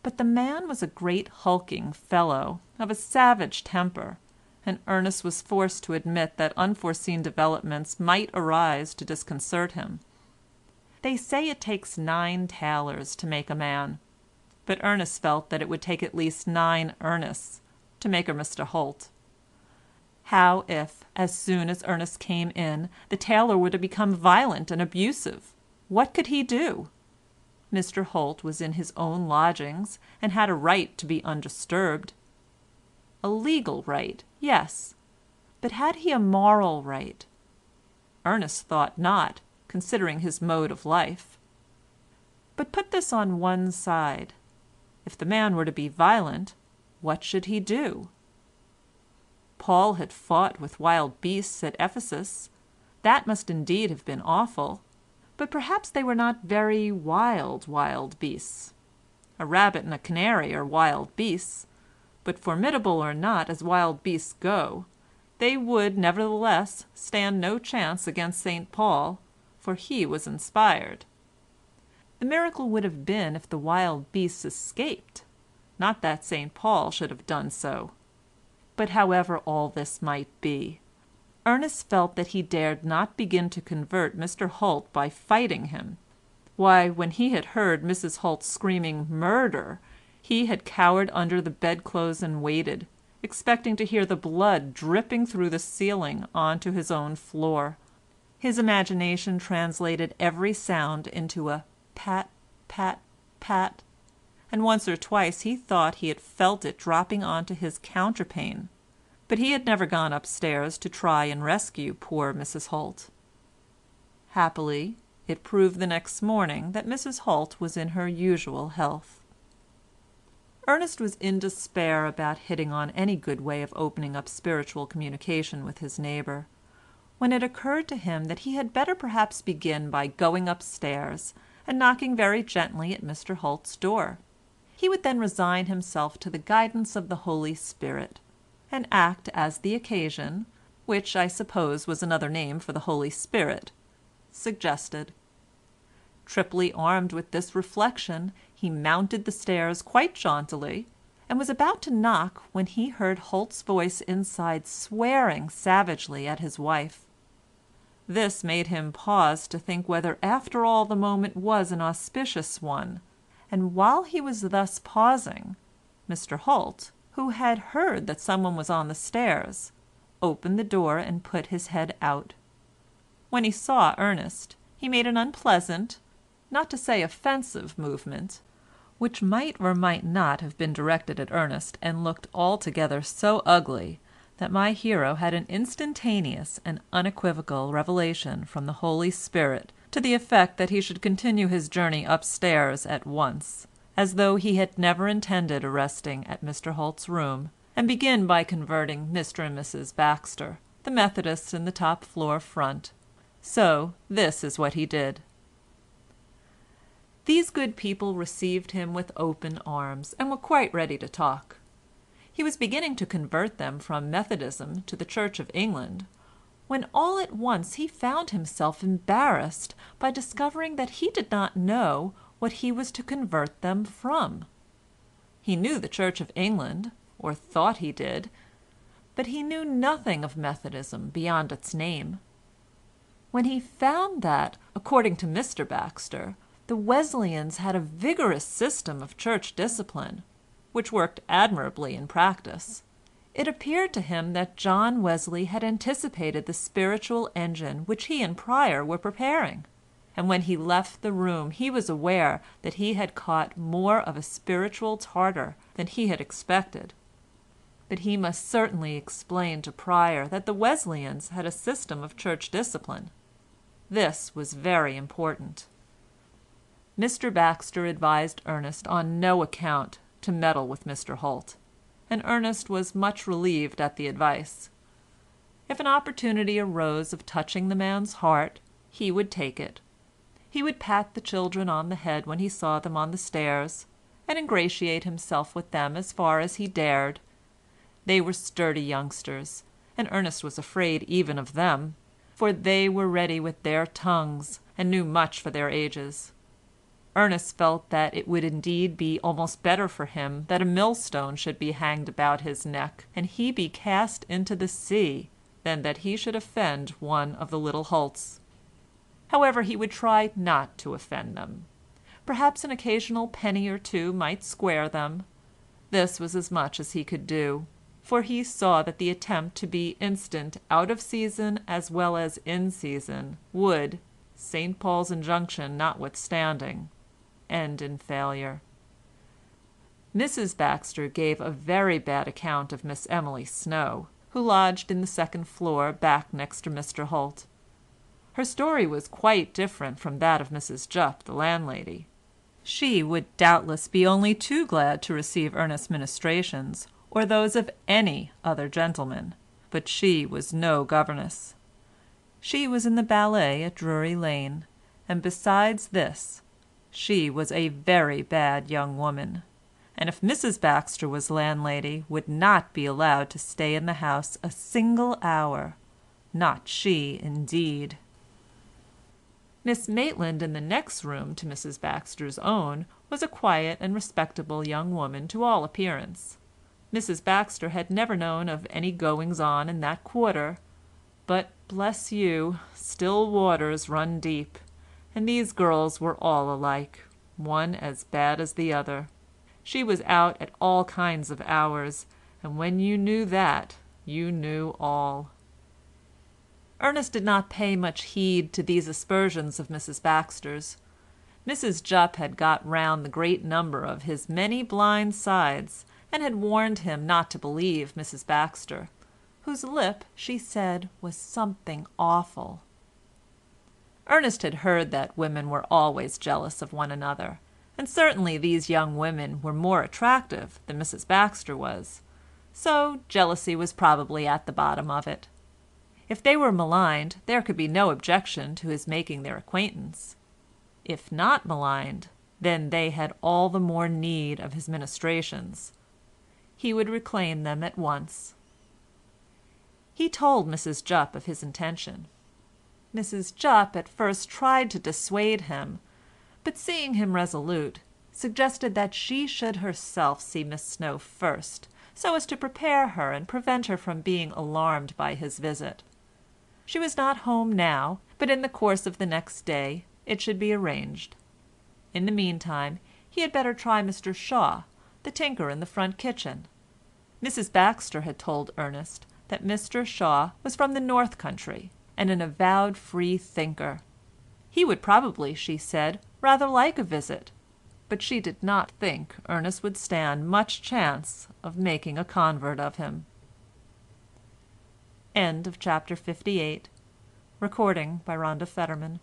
But the man was a great hulking fellow, of a savage temper, and Ernest was forced to admit that unforeseen developments might arise to disconcert him. They say it takes 9 tailors to make a man, but Ernest felt that it would take at least 9 Ernests to make a Mr. Holt. How if, as soon as Ernest came in, the tailor were to become violent and abusive? What could he do? Mr. Holt was in his own lodgings, and had a right to be undisturbed. A legal right, yes, but had he a moral right? Ernest thought not, considering his mode of life. But put this on one side. If the man were to be violent, what should he do? Paul had fought with wild beasts at Ephesus. That must indeed have been awful, but perhaps they were not very wild beasts. A rabbit and a canary are wild beasts, but formidable or not as wild beasts go, they would nevertheless stand no chance against St. Paul, for he was inspired. The miracle would have been if the wild beasts escaped, not that St. Paul should have done so. But however all this might be, Ernest felt that he dared not begin to convert Mr. Holt by fighting him. Why, when he had heard Mrs. Holt screaming "murder," he had cowered under the bedclothes and waited, expecting to hear the blood dripping through the ceiling on to his own floor. His imagination translated every sound into a pat, pat, pat, and once or twice he thought he had felt it dropping on to his counterpane. But he had never gone upstairs to try and rescue poor Mrs. Holt. Happily, it proved the next morning that Mrs. Holt was in her usual health. Ernest was in despair about hitting on any good way of opening up spiritual communication with his neighbour, when it occurred to him that he had better perhaps begin by going upstairs and knocking very gently at Mr. Holt's door. He would then resign himself to the guidance of the Holy Spirit, and act as the occasion, which I suppose was another name for the Holy Spirit, suggested. Triply armed with this reflection, he mounted the stairs quite jauntily, and was about to knock when he heard Holt's voice inside swearing savagely at his wife. This made him pause to think whether after all the moment was an auspicious one, and while he was thus pausing, Mr. Holt, who had heard that someone was on the stairs, opened the door and put his head out. When he saw Ernest, he made an unpleasant, not to say offensive movement, which might or might not have been directed at Ernest, and looked altogether so ugly that my hero had an instantaneous and unequivocal revelation from the Holy Spirit to the effect that he should continue his journey upstairs at once, as though he had never intended arresting at Mr. Holt's room, and begin by converting Mr. and Mrs. Baxter, the Methodists in the top floor front. So this is what he did. These good people received him with open arms, and were quite ready to talk. He was beginning to convert them from Methodism to the Church of England, when all at once he found himself embarrassed by discovering that he did not know what he was to convert them from. He knew the Church of England, or thought he did, but he knew nothing of Methodism beyond its name. When he found that, according to Mr. Baxter, the Wesleyans had a vigorous system of church discipline, which worked admirably in practice, it appeared to him that John Wesley had anticipated the spiritual engine which he and Pryor were preparing, and when he left the room he was aware that he had caught more of a spiritual Tartar than he had expected. But he must certainly explain to Pryor that the Wesleyans had a system of church discipline. This was very important. Mr. Baxter advised Ernest on no account to meddle with Mr. Holt, and Ernest was much relieved at the advice. If an opportunity arose of touching the man's heart, he would take it. He would pat the children on the head when he saw them on the stairs, and ingratiate himself with them as far as he dared. They were sturdy youngsters, and Ernest was afraid even of them, for they were ready with their tongues, and knew much for their ages. Ernest felt that it would indeed be almost better for him that a millstone should be hanged about his neck, and he be cast into the sea, than that he should offend one of the little Holts. However, he would try not to offend them. Perhaps an occasional penny or two might square them. This was as much as he could do, for he saw that the attempt to be instant out of season as well as in season would, St Paul's injunction notwithstanding, end in failure. Mrs. Baxter gave a very bad account of Miss Emily Snow, who lodged in the second floor back next to Mr. Holt. Her story was quite different from that of Mrs. Jupp, the landlady. She would doubtless be only too glad to receive Ernest's ministrations, or those of any other gentleman, but she was no governess. She was in the ballet at Drury Lane, and besides this, she was a very bad young woman, and if Mrs. Baxter was landlady, would not be allowed to stay in the house a single hour. Not she, indeed. Miss Maitland, in the next room to Mrs. Baxter's own, was a quiet and respectable young woman to all appearance. Mrs. Baxter had never known of any goings-on in that quarter, but, bless you, still waters run deep, and these girls were all alike, one as bad as the other. She was out at all kinds of hours, and when you knew that, you knew all. Ernest did not pay much heed to these aspersions of Mrs. Baxter's. Mrs. Jupp had got round the great number of his many blind sides, and had warned him not to believe Mrs. Baxter, whose lip, she said, was something awful. Ernest had heard that women were always jealous of one another, and certainly these young women were more attractive than Mrs. Baxter was, so jealousy was probably at the bottom of it. If they were maligned, there could be no objection to his making their acquaintance. If not maligned, then they had all the more need of his ministrations. He would reclaim them at once. He told Mrs. Jupp of his intention. Mrs. Jupp at first tried to dissuade him, but seeing him resolute, suggested that she should herself see Miss Snow first, so as to prepare her and prevent her from being alarmed by his visit. She was not home now, but in the course of the next day it should be arranged. In the meantime he had better try Mr. Shaw, the tinker in the front kitchen. Mrs. Baxter had told Ernest that Mr. Shaw was from the north country, and an avowed free thinker. He would probably, she said, rather like a visit, but she did not think Ernest would stand much chance of making a convert of him. End of chapter 58. Recording by Rhonda Fetterman.